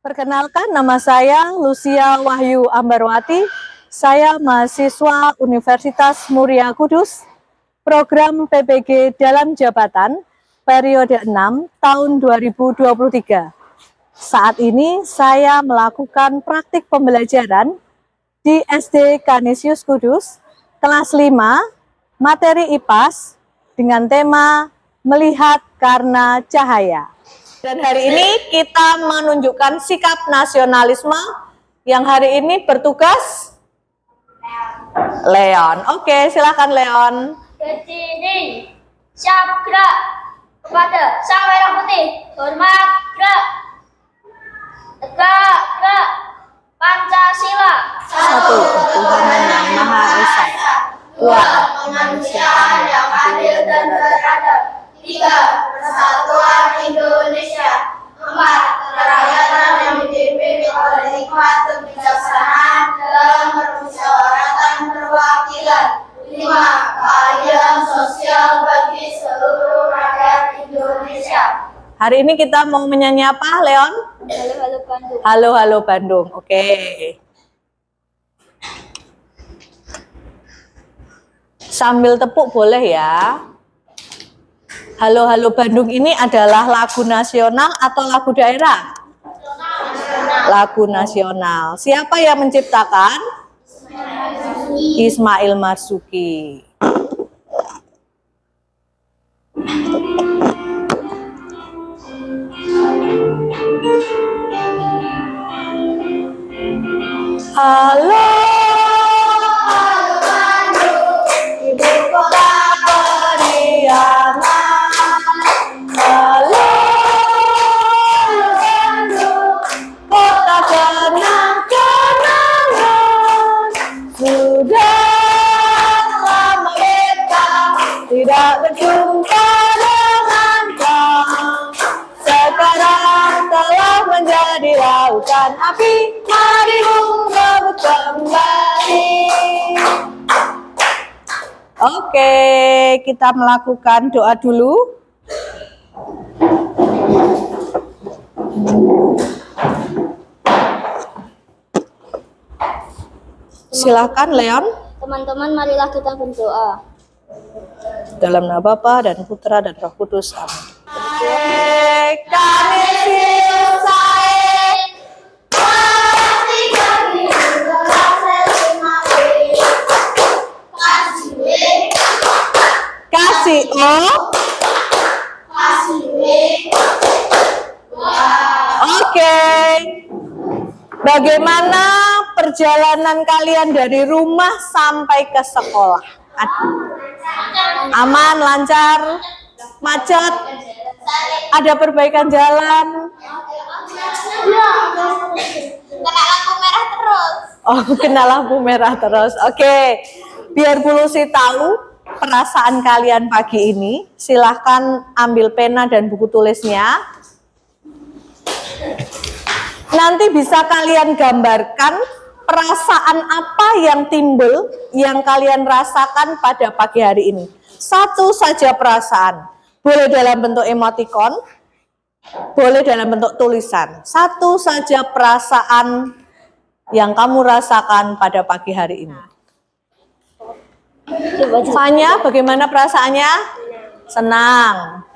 Perkenalkan, nama saya Lucia Wahyu Ambarwati. Saya mahasiswa Universitas Muria Kudus, program PPG dalam jabatan periode 6 tahun 2023. Saat ini saya melakukan praktik pembelajaran di SD Canisius Kudus, kelas 5, materi IPAS dengan tema Melihat Karena Cahaya. Dan hari ini kita menunjukkan sikap nasionalisme yang hari ini bertugas Leon. Oke, silakan Leon. Berdiri, siap gerak kepada Sang Merah Putih, hormat gerak, tegak gerak, Pancasila. 1. Tuhan yang Maha Esa. 2. Kemanusiaan yang adil dan beradab. 3. Persatuan Indonesia. 4. Kerakyatan yang dipimpin oleh hikmat kebijaksanaan dalam permusyawaratan perwakilan. 5. Keadilan sosial bagi seluruh rakyat Indonesia. Hari ini kita mau menyanyi apa, Leon? Halo Bandung. Halo, halo Bandung. Oke. Sambil tepuk boleh ya. Halo, halo Bandung ini adalah lagu nasional atau lagu daerah? Lagu nasional. Siapa yang menciptakan? Ismail Marzuki. Halo, halo Bandung, ibu kota periangan. Halo, halo Bandung, kota kenang-kenangan. Sudah lama kita tidak berjumpa dengan kau. Sekarang telah menjadi lautan api. Mari berebut kembali. Oke, kita melakukan doa dulu. Silakan Leon. Teman-teman, marilah kita berdoa. Dalam nama Bapa dan Putra dan Roh Kudus. Amin. Kasih O. Oke. Bagaimana perjalanan kalian dari rumah sampai ke sekolah? Aman, lancar, macet, ada perbaikan jalan. Kena lampu merah terus. Oh, kena lampu merah terus. Oke, biar Bu Lucy tahu perasaan kalian pagi ini, silahkan ambil pena dan buku tulisnya. Nanti bisa kalian gambarkan perasaan apa yang timbul, yang kalian rasakan pada pagi hari ini. Satu saja perasaan, boleh dalam bentuk emotikon, boleh dalam bentuk tulisan. Satu saja perasaan yang kamu rasakan pada pagi hari ini. Fanya, bagaimana perasaannya? Senang.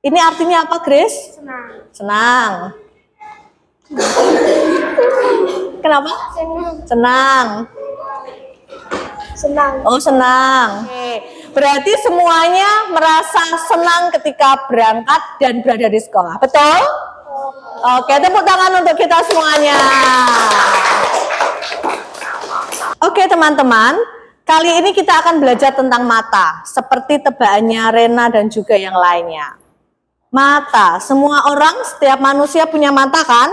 Ini artinya apa, Grace? Senang. Senang. Kenapa? Senang. Senang. Oh, senang. Oke. Berarti semuanya merasa senang ketika berangkat dan berada di sekolah. Betul? Oke, tepuk tangan untuk kita semuanya. Oke, teman-teman. Kali ini kita akan belajar tentang mata, seperti tebakannya Rena dan juga yang lainnya. Mata, semua orang, setiap manusia punya mata kan?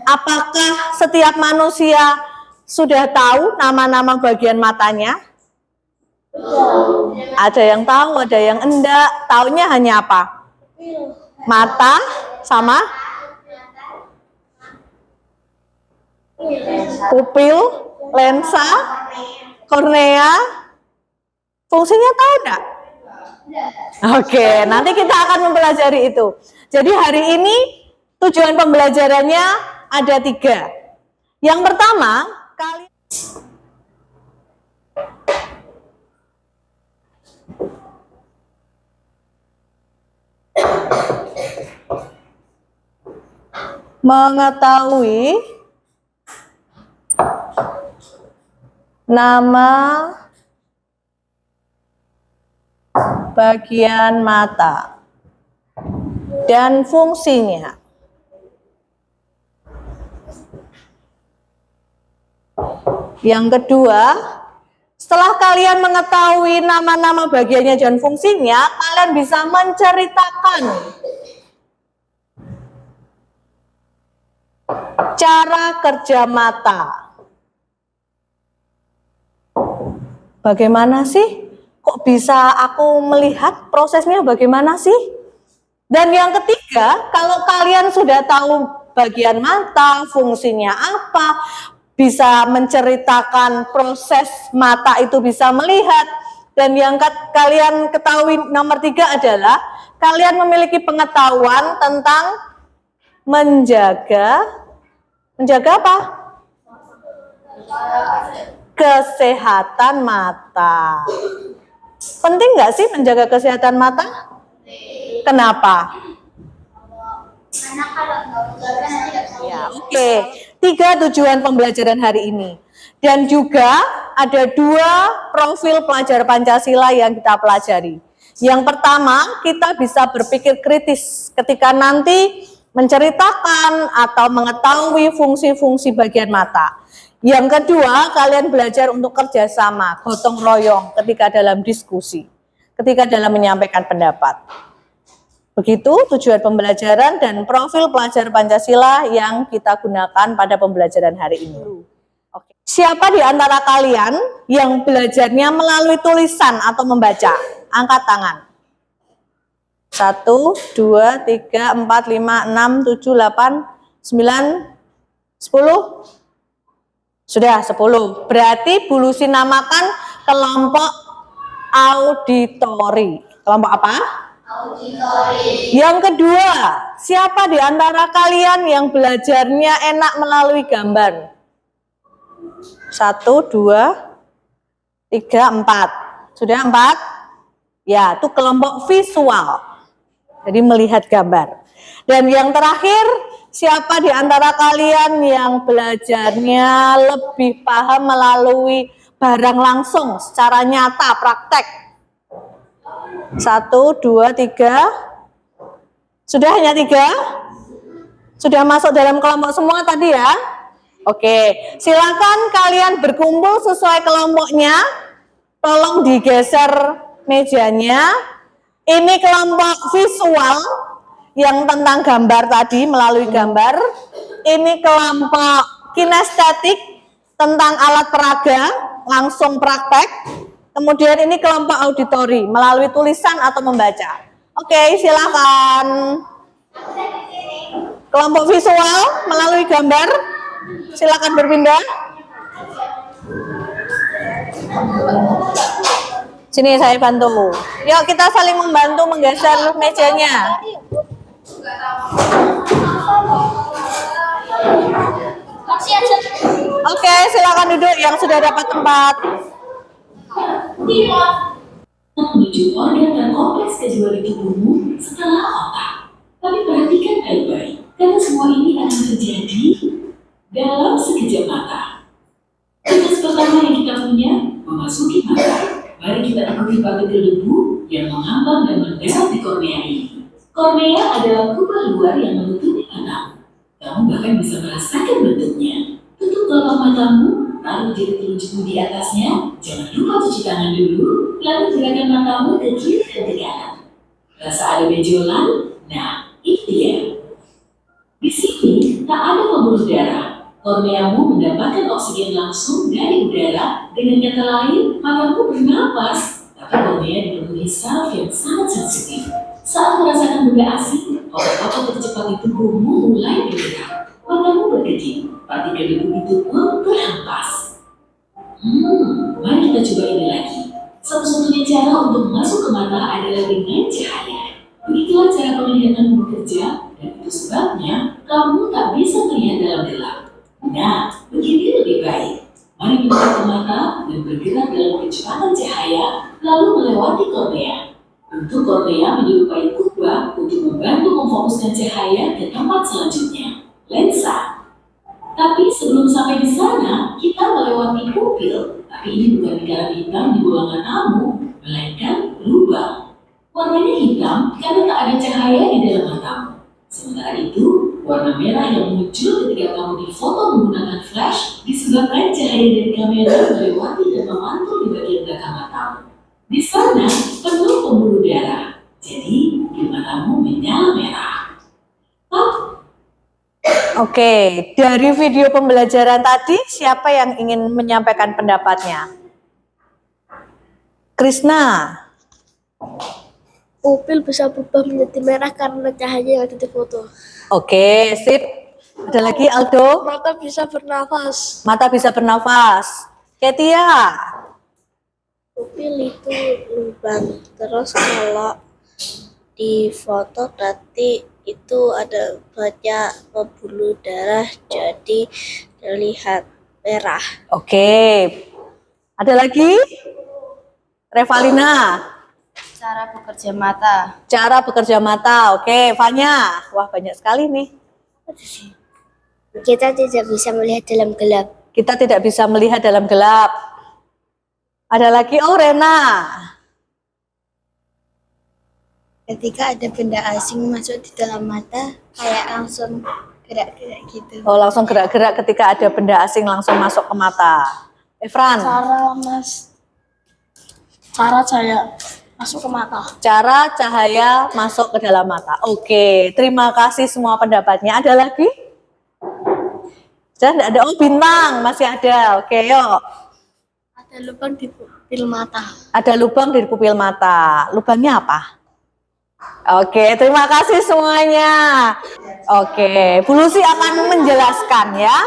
Apakah setiap manusia sudah tahu nama-nama bagian matanya? Ada yang tahu, ada yang enggak. Taunya hanya apa? Mata sama pupil, lensa, kornea. Fungsinya tahu enggak? Oke, nanti kita akan mempelajari itu. Jadi hari ini Tujuan pembelajarannya ada 3. Yang pertama, kalian mengetahui nama bagian mata dan fungsinya. Yang kedua, setelah kalian mengetahui nama-nama bagiannya dan fungsinya, kalian bisa menceritakan cara kerja mata. Bagaimana sih? Kok bisa aku melihat prosesnya bagaimana sih? Dan yang ketiga, kalau kalian sudah tahu bagian mata, fungsinya apa, bisa menceritakan proses mata itu bisa melihat, dan yang kalian ketahui nomor 3 adalah kalian memiliki pengetahuan tentang menjaga apa? Kesehatan mata. Penting nggak sih menjaga kesehatan mata? Kenapa? Karena kalau nggak menjaga nanti nggak bisa. Ya, oke. 3 tujuan pembelajaran hari ini. Dan juga ada 2 profil pelajar Pancasila yang kita pelajari. Yang pertama, kita bisa berpikir kritis ketika nanti menceritakan atau mengetahui fungsi-fungsi bagian mata. Yang kedua, kalian belajar untuk kerjasama, gotong royong ketika dalam diskusi, ketika dalam menyampaikan pendapat. Begitu tujuan pembelajaran dan profil pelajar Pancasila yang kita gunakan pada pembelajaran hari ini. Oke. Siapa di antara kalian yang belajarnya melalui tulisan atau membaca? Angkat tangan. 1, 2, 3, 4, 5, 6, 7, 8, 9, 10. Sudah 10. Berarti Bu Lucy namakan kelompok auditori. Kelompok apa? Auditori. Yang kedua, siapa di antara kalian yang belajarnya enak melalui gambar? 1, 2, 3, 4. Sudah 4? Ya, itu kelompok visual. Jadi melihat gambar. Dan yang terakhir, siapa di antara kalian yang belajarnya lebih paham melalui barang langsung, secara nyata, praktek? 1, 2, 3. Sudah hanya 3? Sudah masuk dalam kelompok semua tadi ya? Oke, silakan kalian berkumpul sesuai kelompoknya. Tolong digeser mejanya. Ini kelompok visual yang tentang gambar tadi, melalui gambar. Ini kelompok kinestetik tentang alat peraga, langsung praktek. Kemudian ini kelompok auditori, melalui tulisan atau membaca. Oke, silakan. Kelompok visual melalui gambar, silakan berpindah. Sini saya bantu. Yuk kita saling membantu menggeser mejanya. Oke, silakan duduk yang sudah dapat tempat. Menuju organ dan kompleks kejiwaan tubuhmu setelah otak. Tapi perhatikan baik-baik, karena semua ini akan terjadi dalam sekejap mata. Tugas pertama yang kita punya, memasuki mata. Mari kita ikuti partikel debu yang mengambang dan mendarat di kornea ini. Kornea adalah kubah luar yang menutupi matamu. Kamu bahkan bisa merasakan bentuknya. Tutup kelopak matamu, taruh jari telunjukmu di atasnya. Jangan lupa cuci tangan dulu, lalu gerakan matamu ke kiri dan ke kanan. Rasa ada benjolan? Nah, itu dia. Di sini tak ada pembuluh darah. Korneamu mendapatkan oksigen langsung dari udara. Dengan kata lain, matamu bernapas, tapi kornea dipenuhi saraf yang sangat sensitif. Saat merasakan benda asing, otot-otot tercepat di tubuhmu mulai bergerak. Matamu berkedip, partikel debu itu pun terhempas. Mari kita coba ini lagi. Satu-satunya cara untuk masuk ke mata adalah dengan cahaya. Begitulah cara penglihatanmu bekerja, dan itu sebabnya kamu tak bisa melihat dalam gelap. Nah, begini lebih baik. Mari membuka mata dan bergerak dalam kecepatan cahaya, lalu melewati kornea. Bentuk kornea menyerupai kubah untuk membantu memfokuskan cahaya ke tempat selanjutnya, lensa. Tapi sebelum sampai di sana, kita melewati pupil. Tapi ini bukan lingkaran hitam di ruangan kamu, melainkan lubang. Warnanya hitam karena tak ada cahaya di dalam matamu. Sementara itu, warna merah yang muncul ketika kamu difoto menggunakan flash disebabkan cahaya dari kamera melewati dan memantul di bagian belakang matamu. Di sana penuh pembuluh darah, jadi di matamu menyala merah. Oke, dari video pembelajaran tadi, siapa yang ingin menyampaikan pendapatnya? Krisna. Pupil bisa berubah menjadi merah karena cahaya yang ada di foto. Oke, sip. Ada lagi Aldo? Mata bisa bernafas. Mata bisa bernafas. Ketia. Pupil itu lubang. Terus kalau di foto nanti itu ada banyak pembuluh darah jadi terlihat merah. Oke. Ada lagi? Revalina. Cara bekerja mata. Cara bekerja mata. Oke, Fanya. Wah, banyak sekali nih. Kita tidak bisa melihat dalam gelap. Kita tidak bisa melihat dalam gelap. Ada lagi, oh Rena. Ketika ada benda asing masuk di dalam mata, kayak langsung gerak-gerak gitu. Oh, langsung gerak-gerak ketika ada benda asing langsung masuk ke mata. Efran. Cara saya masuk ke mata. Cara cahaya masuk ke dalam mata. Oke, terima kasih semua pendapatnya. Ada lagi? Sudah tidak ada. Oh, bintang masih ada. Oke, yuk. Ada lubang di pupil mata. Ada lubang di pupil mata. Lubangnya apa? Oke, terima kasih semuanya. Oke, Bu Lucy akan menjelaskan ya.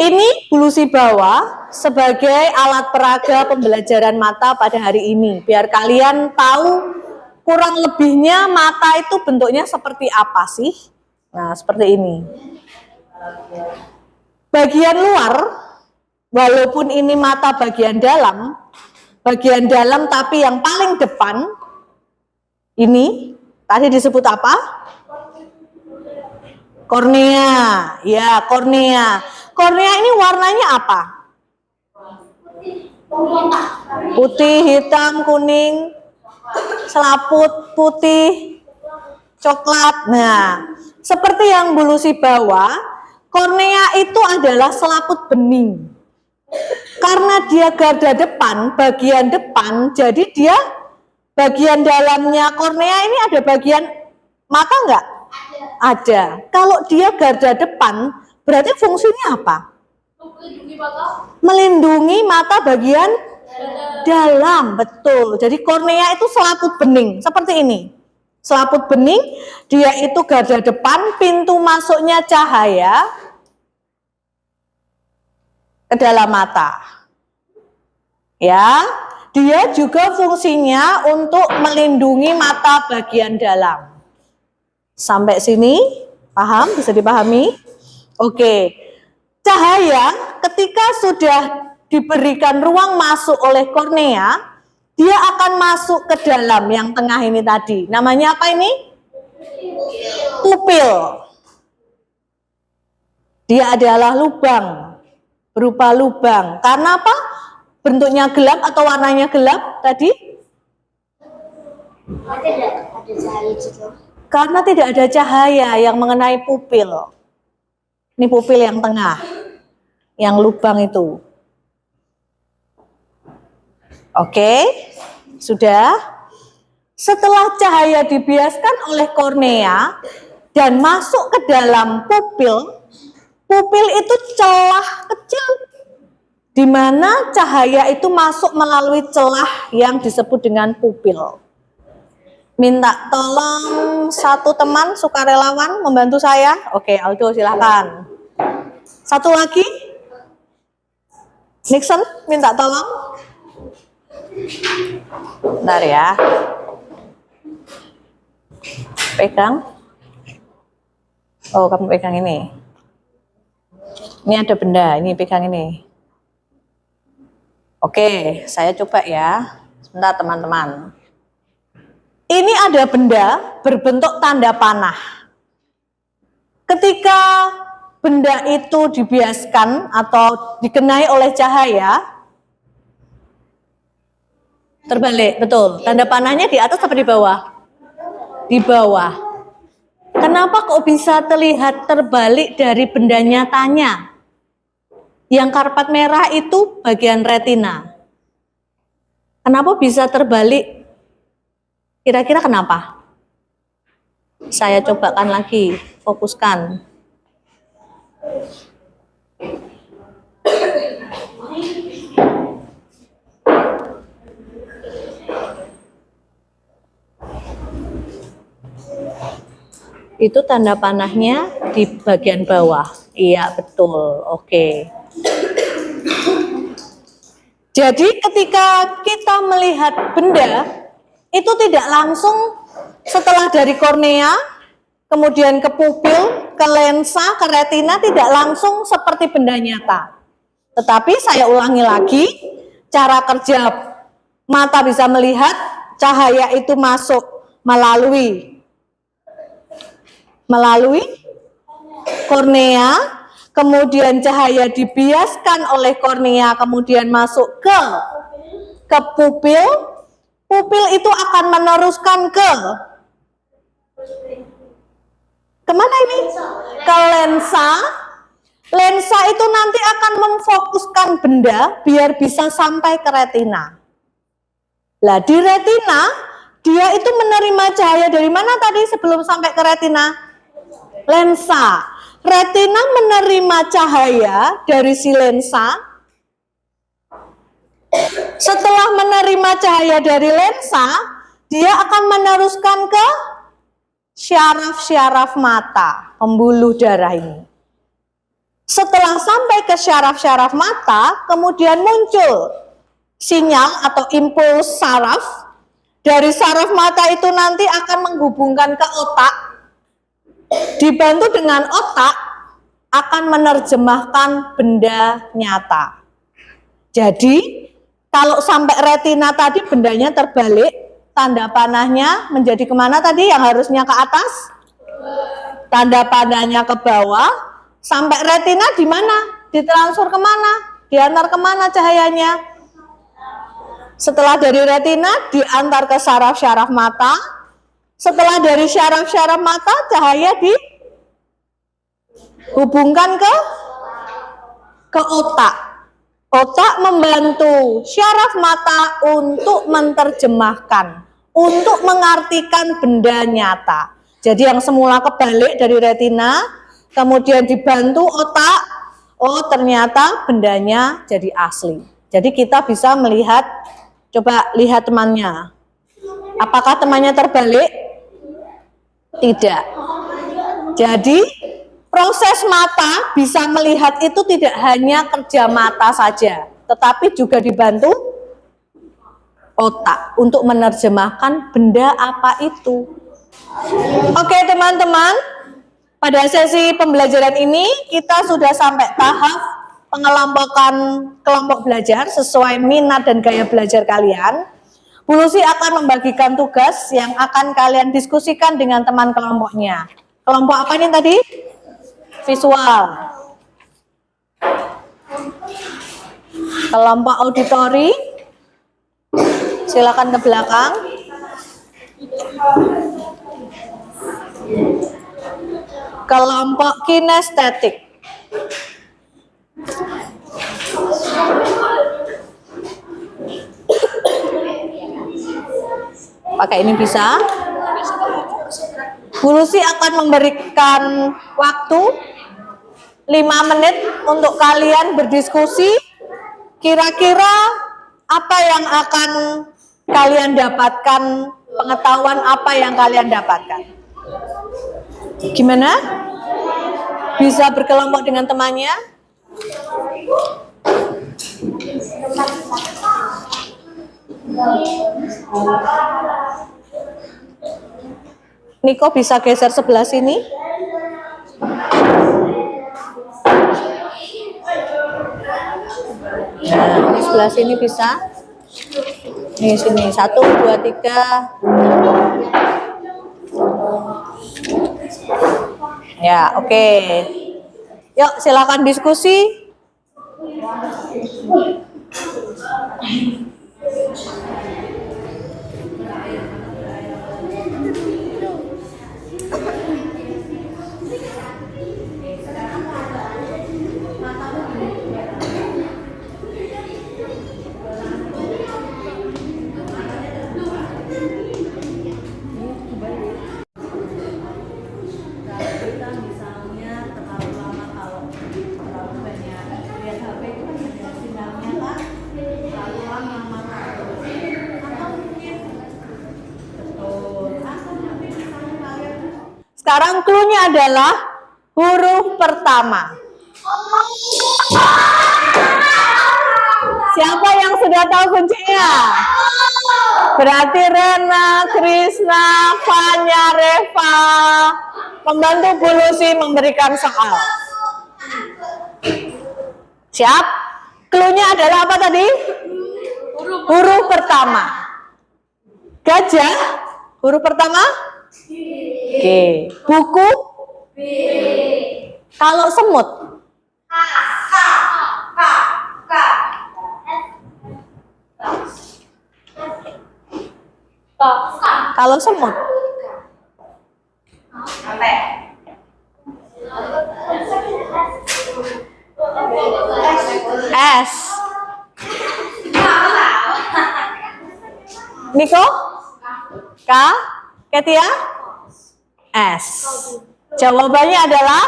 Ini Bu Lucy bawa sebagai alat peraga pembelajaran mata pada hari ini. Biar kalian tahu kurang lebihnya mata itu bentuknya seperti apa sih. Nah, seperti ini. Bagian luar, walaupun ini mata bagian dalam tapi yang paling depan, ini tadi disebut apa? Kornea. Ya, kornea. Kornea ini warnanya apa? Putih, hitam, kuning, selaput, putih, coklat. Nah, seperti yang Bu Lucy bawa, kornea itu adalah selaput bening. Karena dia garda depan, bagian depan, jadi dia bagian dalamnya kornea ini ada bagian mata enggak? Ada. Kalau dia garda depan, berarti fungsinya apa? Melindungi mata bagian dalam, betul. Jadi kornea itu selaput bening, seperti ini. Selaput bening, dia itu garda depan, pintu masuknya cahaya ke dalam mata. Ya. Dia juga fungsinya untuk melindungi mata bagian dalam. Sampai sini, paham? Bisa dipahami? Oke. Cahaya ketika sudah diberikan ruang masuk oleh kornea, dia akan masuk ke dalam yang tengah ini tadi. Namanya apa ini? Pupil. Dia adalah lubang, berupa lubang. Karena apa? Bentuknya gelap atau warnanya gelap tadi? Tidak ada cahaya juga. Karena tidak ada cahaya yang mengenai pupil. Ini pupil yang tengah, yang lubang itu. Oke, sudah. Setelah cahaya dibiaskan oleh kornea dan masuk ke dalam pupil, pupil itu celah kecil di mana cahaya itu masuk melalui celah yang disebut dengan pupil. Minta tolong satu teman sukarelawan membantu saya. Oke, Aldo silakan. Satu lagi. Nixon minta tolong. Bentar ya. Pegang. Oh, kamu pegang ini. Ini ada benda, ini pegang ini. Oke, saya coba ya. Sebentar teman-teman. Ini ada benda berbentuk tanda panah. Ketika benda itu dibiaskan atau dikenai oleh cahaya, terbalik, betul. Tanda panahnya di atas atau di bawah? Di bawah. Kenapa kok bisa terlihat terbalik dari benda nyatanya? Yang karpat merah itu bagian retina. Kenapa bisa terbalik? Kira-kira kenapa? Saya cobakan lagi, fokuskan. Itu tanda panahnya di bagian bawah. Iya, betul. Oke. Jadi ketika kita melihat benda, itu tidak langsung setelah dari kornea, kemudian ke pupil, ke lensa, ke retina, tidak langsung seperti benda nyata. Tetapi saya ulangi lagi, cara kerja mata bisa melihat, cahaya itu masuk melalui kornea, kemudian cahaya dibiaskan oleh kornea, kemudian masuk ke pupil. Pupil itu akan meneruskan kemana ini? Ke lensa. Lensa itu nanti akan memfokuskan benda biar bisa sampai ke retina. Lah di retina, dia itu menerima cahaya dari mana tadi sebelum sampai ke retina? Lensa. Retina menerima cahaya dari si lensa. Setelah menerima cahaya dari lensa, dia akan meneruskan ke syaraf-syaraf mata, pembuluh darah ini. Setelah sampai ke syaraf-syaraf mata, kemudian muncul sinyal atau impuls saraf. Dari saraf mata itu nanti akan menghubungkan ke otak. Dibantu dengan otak, akan menerjemahkan benda nyata. Jadi, kalau sampai retina tadi bendanya terbalik, tanda panahnya menjadi kemana tadi yang harusnya ke atas? Tanda panahnya ke bawah. Sampai retina di mana? Ditransfer kemana? Diantar kemana cahayanya? Setelah dari retina diantar ke syaraf-syaraf mata. Setelah dari syaraf-syaraf mata cahaya dihubungkan ke otak. Otak membantu syaraf mata untuk menerjemahkan, untuk mengartikan benda nyata. Jadi yang semula kebalik dari retina, kemudian dibantu otak, oh ternyata bendanya jadi asli. Jadi kita bisa melihat, coba lihat temannya. Apakah temannya terbalik? Tidak. Jadi proses mata bisa melihat itu tidak hanya kerja mata saja, tetapi juga dibantu otak untuk menerjemahkan benda apa itu. Oke teman-teman, pada sesi pembelajaran ini kita sudah sampai tahap pengelompokan kelompok belajar sesuai minat dan gaya belajar kalian. Bu Lucy akan membagikan tugas yang akan kalian diskusikan dengan teman kelompoknya. Kelompok apa ini tadi? Visual. Kelompok auditori, silakan ke belakang. Kelompok kinestetik. Pakai ini bisa. Bu Lucy akan memberikan waktu 5 menit untuk kalian berdiskusi. Kira-kira apa yang akan kalian dapatkan, pengetahuan apa yang kalian dapatkan. Gimana? Bisa berkelompok dengan temannya? Niko bisa geser sebelah sini? Nah, ini sebelah sini bisa. Ini sini 1, 2, 3. Ya, oke. Yuk, silakan diskusi. Sekarang clue-nya adalah huruf pertama. Siapa yang sudah tahu kuncinya? Berarti Rena, Krisna, Fanya, Reva, pembantu Bu Lucy memberikan soal. Siap? Clue-nya adalah apa tadi? Huruf pertama. Gajah, huruf pertama? G. Buku? B. Kalau semut? Kalau semut? S. Niko? K? Ketia? S. Jawabannya adalah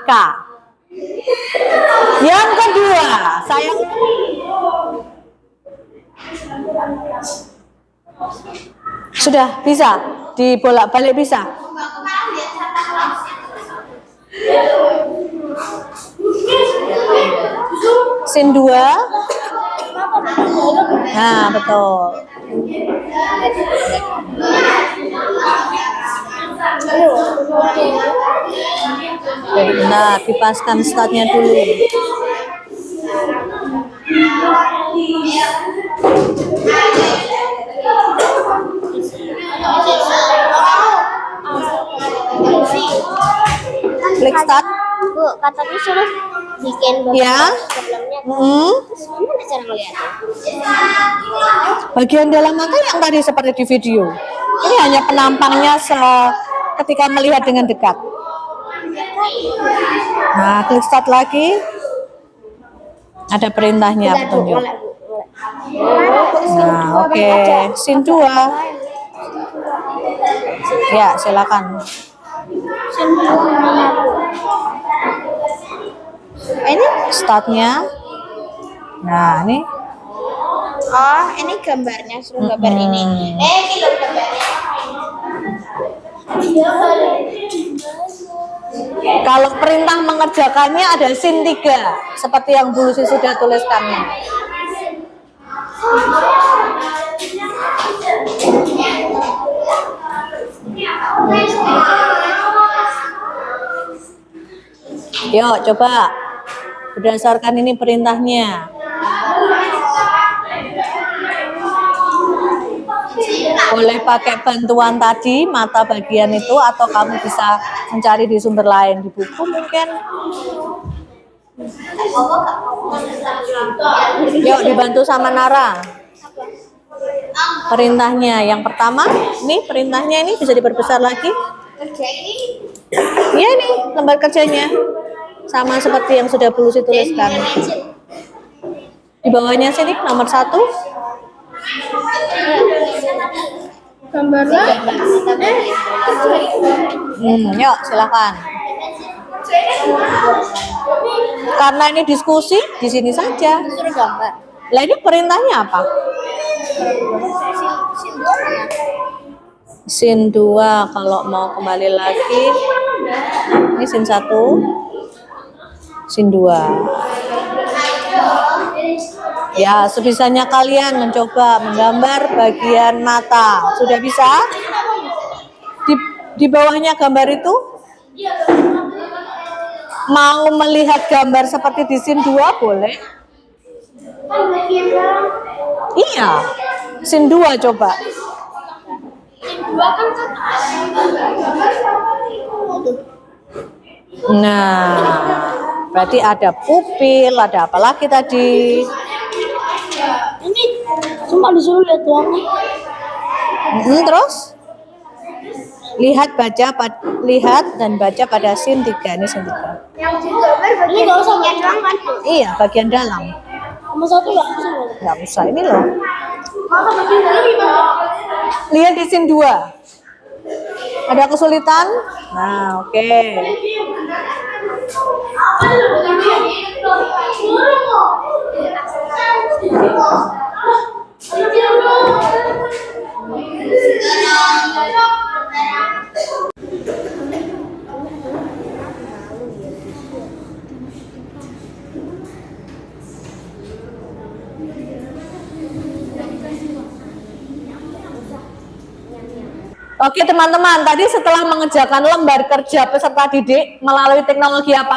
K. Yang kedua, saya sudah bisa dibolak-balik bisa. Sin 2. Nah, betul. Nah, dipaskan statnya dulu. Klik start. Bu, katanya suruh bikin Ya. sebelumnya. Terus gimana cara melihatnya? Bagian dalam mata yang tadi seperti di video. Ini hanya penampangnya ketika melihat dengan dekat. Nah, klik start lagi. Ada perintahnya petunjuk. Nah, oke. Sin 2. Ya, silakan. Ini startnya. Nah, ini. Oh, ini gambarnya, suruh gambar ini. Ini loh gambarnya. Kalau perintah mengerjakannya ada sin 3, seperti yang Bu Lucy sudah tuliskannya. Yuk, coba berdasarkan ini perintahnya. Boleh pakai bantuan tadi, mata bagian itu, atau kamu bisa mencari di sumber lain, di buku mungkin. Yuk, dibantu sama Nara. Perintahnya yang pertama, ini perintahnya ini bisa diperbesar lagi. Iya nih, lembar kerjanya. Sama seperti yang sudah Bu Lucy tuliskan. Di bawahnya sini nomor 1. Gambarnya. Yuk, silakan. Karena ini diskusi, di sini saja. Suruh gambar. Lah ini perintahnya apa? Sin 2 kalau mau kembali lagi. Ini sin 1. Sin 2. Ya, sebisanya kalian mencoba menggambar bagian mata. Sudah bisa? Di bawahnya gambar itu Mau melihat gambar seperti di scene 2 boleh? Iya. Scene 2 coba. Nah, berarti ada pupil, ada apa lagi tadi? Ini cuma disuruh lihat doang. Terus lihat dan baca pada scene 3. Ini scene 3. Ini nggak usah bagian doang kan? Iya, bagian dalam. Nomor 1 nggak usah. Nggak usah, ini loh. Lihat di scene 2. Ada kesulitan? Nah, oke. Oke teman-teman, tadi setelah mengerjakan lembar kerja peserta didik melalui teknologi apa?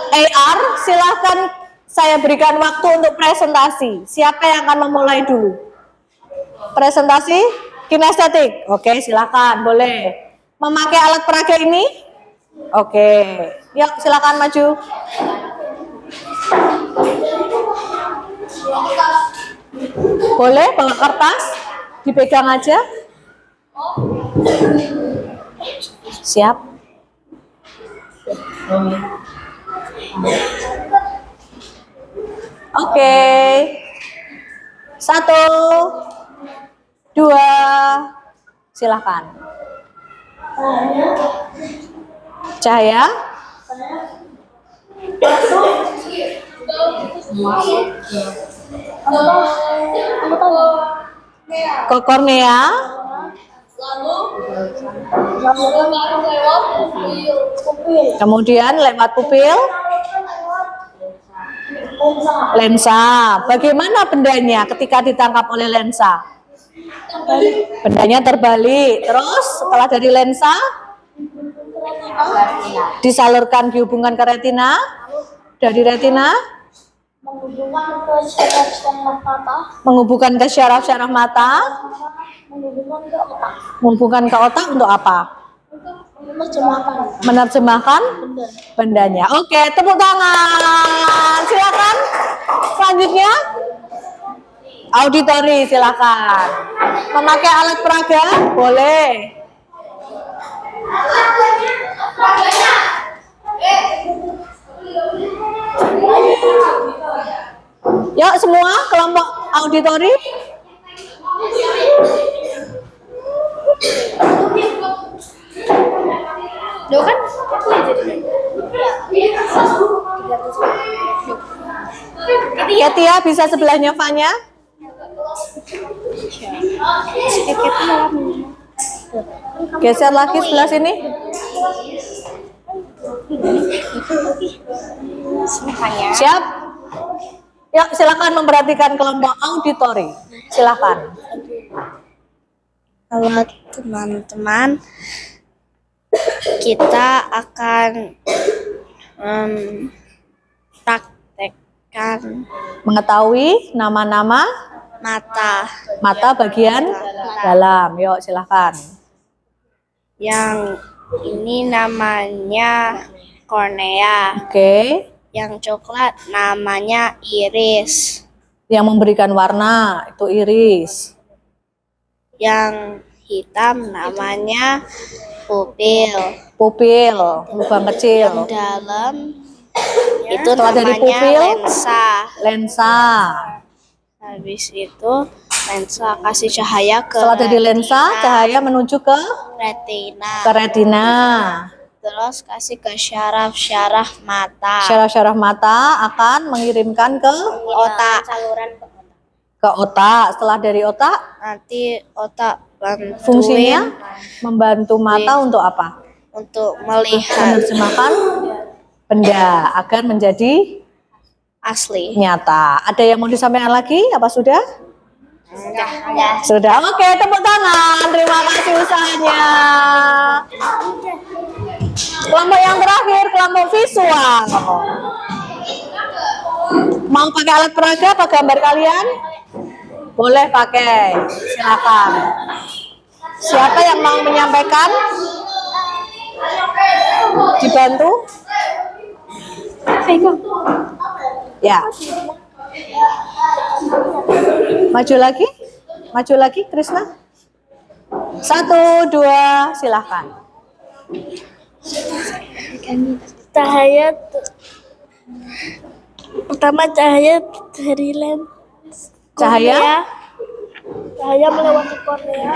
AR, silahkan saya berikan waktu untuk presentasi. Siapa yang akan memulai dulu? Presentasi kinestetik. Oke, silahkan, boleh. Memakai alat peraga ini? Oke, yuk silahkan maju. Boleh bawa kertas, dipegang aja. Siap. Oke. 1, 2, silakan. Cahaya. Ke kornea. Kemudian lewat pupil. Lensa. Bagaimana bendanya ketika ditangkap oleh lensa? Bendanya terbalik. Terus setelah dari lensa disalurkan dihubungkan ke retina. Dari retina menghubungkan ke syaraf-syaraf mata. Menghubungkan ke otak untuk apa? Menerjemahkan bendanya. Oke, tepuk tangan. Silakan. Selanjutnya auditori, silakan. Memakai alat peraga boleh. Yuk semua kelompok auditori. kan? Tia bisa sebelahnya Fanya. Geser lagi sebelah sini. Siap? Yuk silakan memperhatikan kelompok auditori. Silakan. Halo teman-teman, kita akan praktekkan Mengetahui nama-nama mata bagian dalam. Yuk silakan. Yang ini namanya kornea. Oke. Yang coklat namanya iris. Yang memberikan warna itu iris. Yang hitam namanya pupil. Pupil, lubang kecil. Yang dalam itu Setelah dari namanya pupil, lensa. lensa. Habis itu lensa kasih cahaya ke Setelah dari lensa, cahaya menuju ke retina. retina. Terus kasih ke syaraf-syaraf mata. Syaraf-syaraf mata akan mengirimkan ke Otak. otak. Setelah dari otak, Nanti otak bantuin fungsinya membantu mata untuk apa? untuk melihat Menerjemahkan benda agar menjadi asli. nyata. Ada yang mau disampaikan lagi? Apa sudah? Udah. Sudah. Oke, tepuk tangan. Terima kasih usahanya. Kelompok yang terakhir, kelompok visual. Mau pakai alat peraga apa gambar kalian? Boleh pakai, silakan. Siapa yang mau menyampaikan? Dibantu? Ya. Maju lagi, Krisna. 1, 2, silakan. Cahaya pertama cahaya dari lens Cahaya cahaya melewati kornea,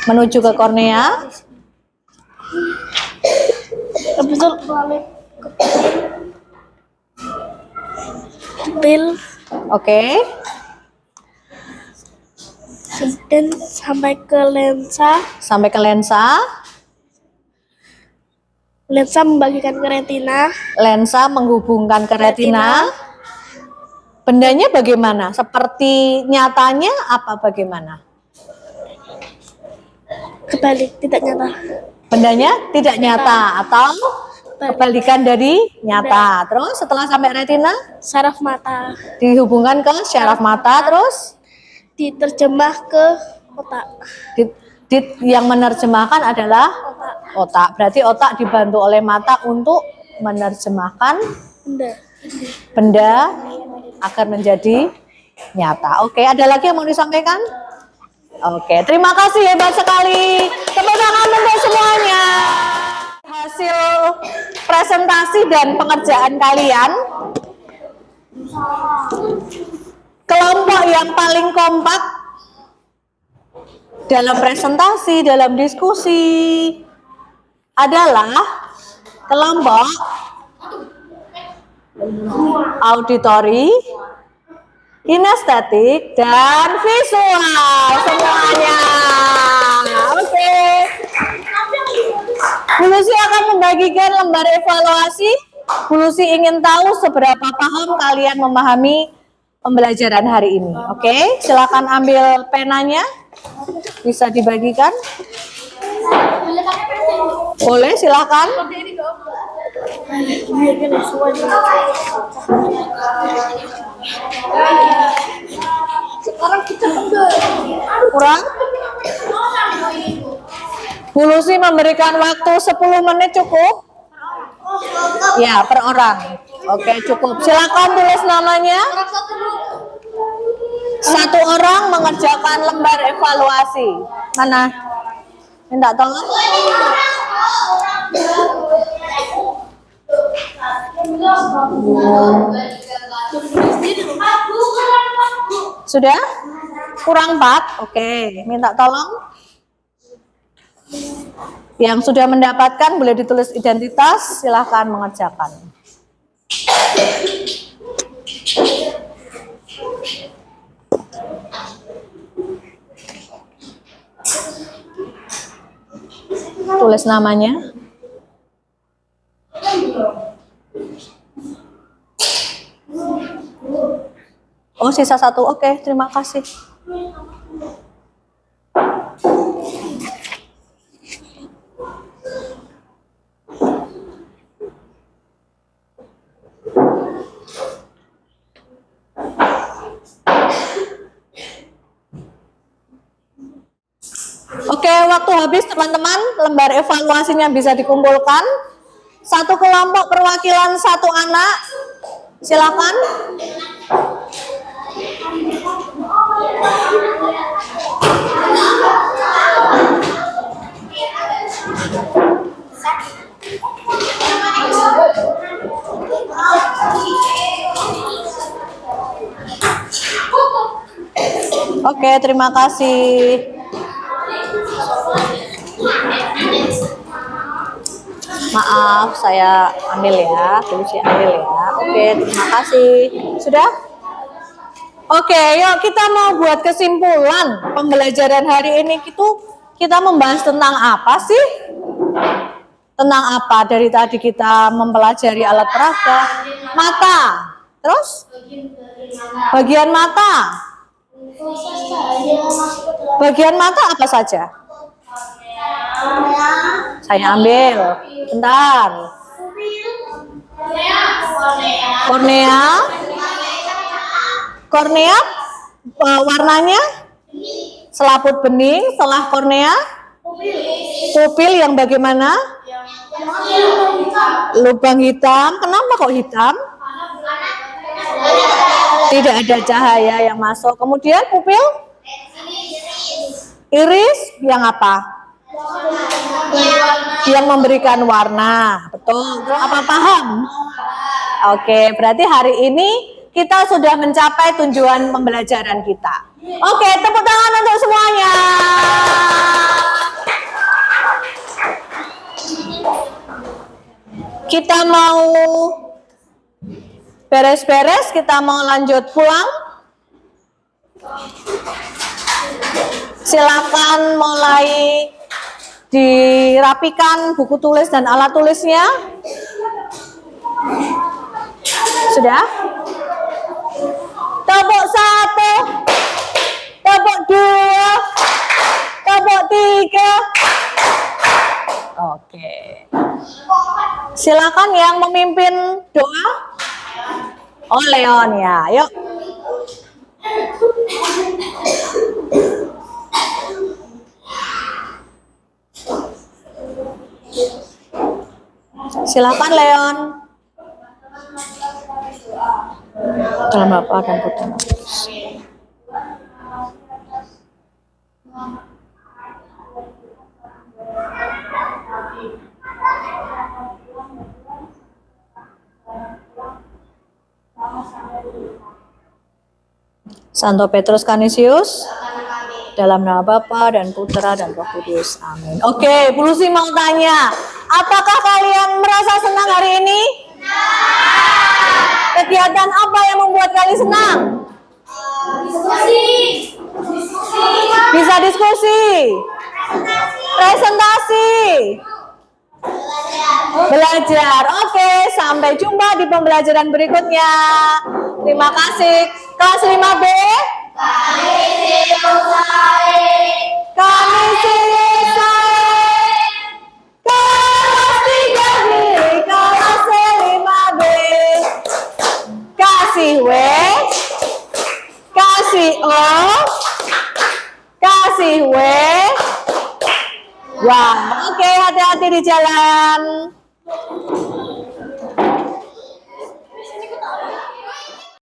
menuju ke kornea. habis itu balik ke pil Oke. dan sampai ke lensa. Sampai ke lensa. Lensa membagikan ke retina. Lensa menghubungkan ke retina. Bendanya bagaimana? Seperti nyatanya apa bagaimana? Kebalik, tidak nyata. Bendanya tidak nyata atau kebalikan dari nyata. Terus setelah sampai retina Saraf mata dihubungkan ke syaraf mata, terus diterjemah ke otak. yang menerjemahkan adalah otak. Berarti otak dibantu oleh mata untuk menerjemahkan benda agar menjadi nyata. Oke, ada lagi yang mau disampaikan? Oke, terima kasih, hebat sekali. Tepuk tangan untuk semuanya. Hasil presentasi dan pengerjaan kalian, kelompok yang paling kompak dalam presentasi, dalam diskusi adalah kelompok auditori, kinestetik, dan visual semuanya. Oke. Bu Lucy akan membagikan lembar evaluasi. Bu Lucy ingin tahu seberapa paham kalian memahami pembelajaran hari ini. Oke, silakan ambil penanya. Bisa dibagikan? Boleh, silakan. Kurang? Bu Lucy memberikan waktu 10 menit cukup? Ya, per orang. Oke, cukup. Silakan tulis namanya. Satu orang mengerjakan lembar evaluasi. Mana? Minta tolong. Sudah? Kurang 4? Oke, minta tolong. Yang sudah mendapatkan boleh ditulis identitas, silahkan mengerjakan. Tulis namanya. Oh, sisa 1. Oke, terima kasih. Oke, waktu habis teman-teman, lembar evaluasinya bisa dikumpulkan. Satu kelompok perwakilan satu anak, silakan. Oke, terima kasih. Maaf, saya ambil ya, tulisnya ambil ya. Oke, terima kasih. Sudah? Oke, yuk kita mau buat kesimpulan pembelajaran hari ini. Kita membahas tentang apa sih? Tentang apa? Dari tadi kita mempelajari alat peraga, mata. Terus? Bagian mata. Bagian mata apa saja? Saya ambil. Bentar. Kornea. Kornea warnanya selaput bening. Setelah kornea, pupil yang bagaimana? Lubang hitam. Kenapa kok hitam? Tidak ada cahaya yang masuk. Kemudian pupil? Iris yang apa? Yang memberikan warna. Betul. Apa paham? Oke, berarti hari ini kita sudah mencapai tujuan pembelajaran kita. Oke, tepuk tangan untuk semuanya. Kita mau beres-beres, kita mau lanjut pulang. Silakan mulai dirapikan buku tulis dan alat tulisnya. Sudah? Tepuk 1, tepuk 2, tepuk 3. Oke. Silakan yang memimpin doa. Oh, Leon ya. Yuk. Silakan Leon. Dalam Bapa dan Putra. Santo Petrus Canisius, dalam nama Bapa dan Putra dan Roh Kudus. Amin. Oke, Bu Lucy mau tanya, apakah kalian merasa senang hari ini? Kegiatan apa yang membuat kalian senang? Bisa diskusi, presentasi, belajar. Oke, sampai jumpa di pembelajaran berikutnya. Terima kasih. Kelas 5B. Kami selesai. Kelas 3B. Kelas 5B. Kasih W. Kasih O. Kasih W. Wah, oke, hati-hati di jalan.